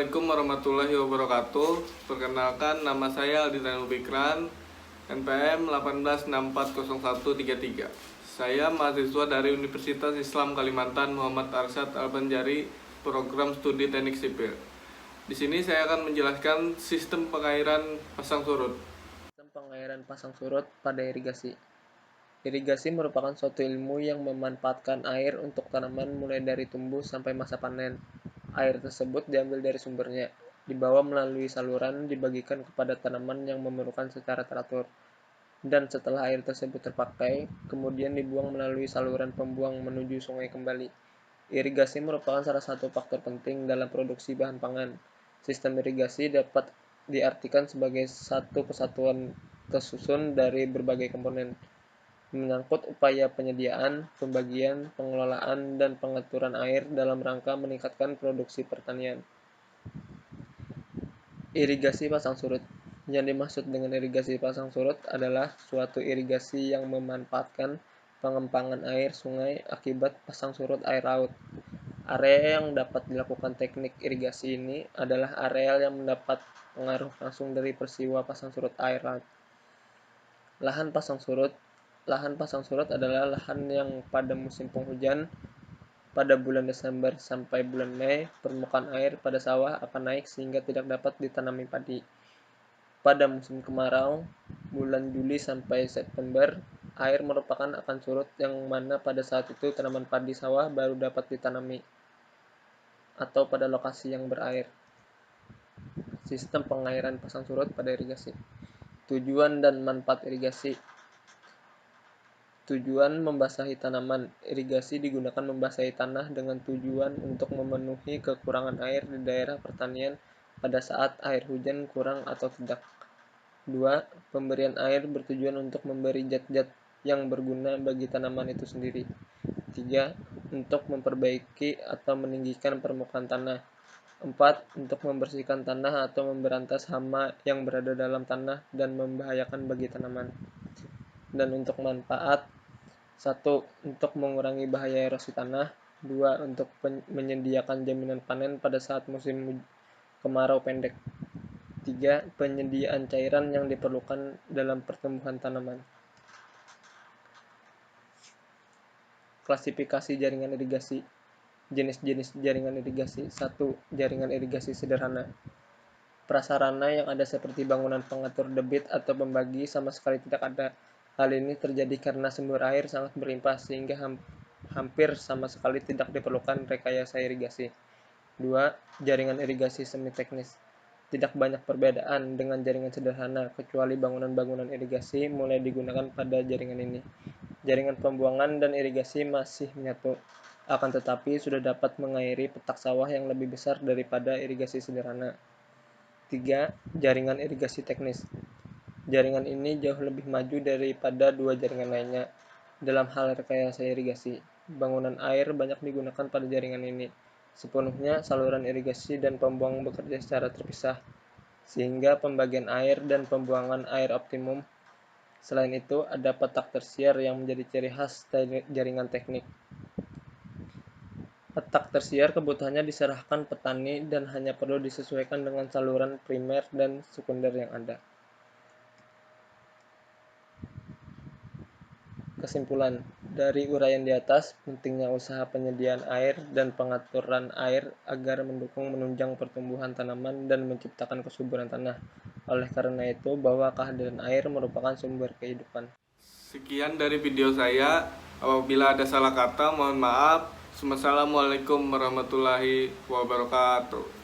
Assalamualaikum warahmatullahi wabarakatuh. Perkenalkan, nama saya Aldi Zainul Fikran, NPM 18640133. Saya mahasiswa dari Universitas Islam Kalimantan Muhammad Arsyad Al-Banjari, program studi teknik sipil. Di sini saya akan menjelaskan sistem pengairan pasang surut. Sistem pengairan pasang surut pada irigasi. Irigasi merupakan suatu ilmu yang memanfaatkan air untuk tanaman mulai dari tumbuh sampai masa panen. Air tersebut diambil dari sumbernya, dibawa melalui saluran, dibagikan kepada tanaman yang memerlukan secara teratur. Dan setelah air tersebut terpakai, kemudian dibuang melalui saluran pembuang menuju sungai kembali. Irigasi merupakan salah satu faktor penting dalam produksi bahan pangan. Sistem irigasi dapat diartikan sebagai satu kesatuan tersusun dari berbagai komponen, menyangkut upaya penyediaan, pembagian, pengelolaan, dan pengaturan air dalam rangka meningkatkan produksi pertanian. Irigasi pasang surut. Yang dimaksud dengan irigasi pasang surut adalah suatu irigasi yang memanfaatkan pengempangan air sungai akibat pasang surut air laut. Area yang dapat dilakukan teknik irigasi ini adalah area yang mendapat pengaruh langsung dari peristiwa pasang surut air laut. Lahan pasang surut. Lahan pasang surut adalah lahan yang pada musim penghujan pada bulan Desember sampai bulan Mei, permukaan air pada sawah akan naik sehingga tidak dapat ditanami padi. Pada musim kemarau, bulan Juli sampai September, air merupakan akan surut yang mana pada saat itu tanaman padi sawah baru dapat ditanami atau pada lokasi yang berair. Sistem pengairan pasang surut pada irigasi. Tujuan dan manfaat irigasi. Tujuan membasahi tanaman. Irigasi digunakan membasahi tanah dengan tujuan untuk memenuhi kekurangan air di daerah pertanian pada saat air hujan kurang atau tidak. 2. Pemberian air bertujuan untuk memberi zat-zat yang berguna bagi tanaman itu sendiri. 3. Untuk memperbaiki atau meninggikan permukaan tanah. 4. Untuk membersihkan tanah atau memberantas hama yang berada dalam tanah dan membahayakan bagi tanaman. Dan untuk manfaat: 1. Untuk mengurangi bahaya erosi tanah. 2. Untuk menyediakan jaminan panen pada saat musim kemarau pendek. 3. Penyediaan cairan yang diperlukan dalam pertumbuhan tanaman. Klasifikasi jaringan irigasi. Jenis-jenis jaringan irigasi. 1. Jaringan irigasi sederhana. Prasarana yang ada seperti bangunan pengatur debit atau pembagi sama sekali tidak ada. Hal ini terjadi karena sumber air sangat berlimpah sehingga hampir sama sekali tidak diperlukan rekayasa irigasi. 2. Jaringan irigasi semi teknis. Tidak banyak perbedaan dengan jaringan sederhana, kecuali bangunan-bangunan irigasi mulai digunakan pada jaringan ini. Jaringan pembuangan dan irigasi masih menyatu, akan tetapi sudah dapat mengairi petak sawah yang lebih besar daripada irigasi sederhana. 3. Jaringan irigasi teknis. Jaringan ini jauh lebih maju daripada dua jaringan lainnya. Dalam hal rekayasa irigasi, bangunan air banyak digunakan pada jaringan ini. Sepenuhnya saluran irigasi dan pembuang bekerja secara terpisah, sehingga pembagian air dan pembuangan air optimum. Selain itu, ada petak tersier yang menjadi ciri khas jaringan teknik. Petak tersier kebutuhannya diserahkan petani dan hanya perlu disesuaikan dengan saluran primer dan sekunder yang ada. Kesimpulan, dari uraian di atas, pentingnya usaha penyediaan air dan pengaturan air agar menunjang pertumbuhan tanaman dan menciptakan kesuburan tanah. Oleh karena itu, bahwa kehadiran air merupakan sumber kehidupan. Sekian dari video saya. Apabila ada salah kata, mohon maaf. Wassalamualaikum warahmatullahi wabarakatuh.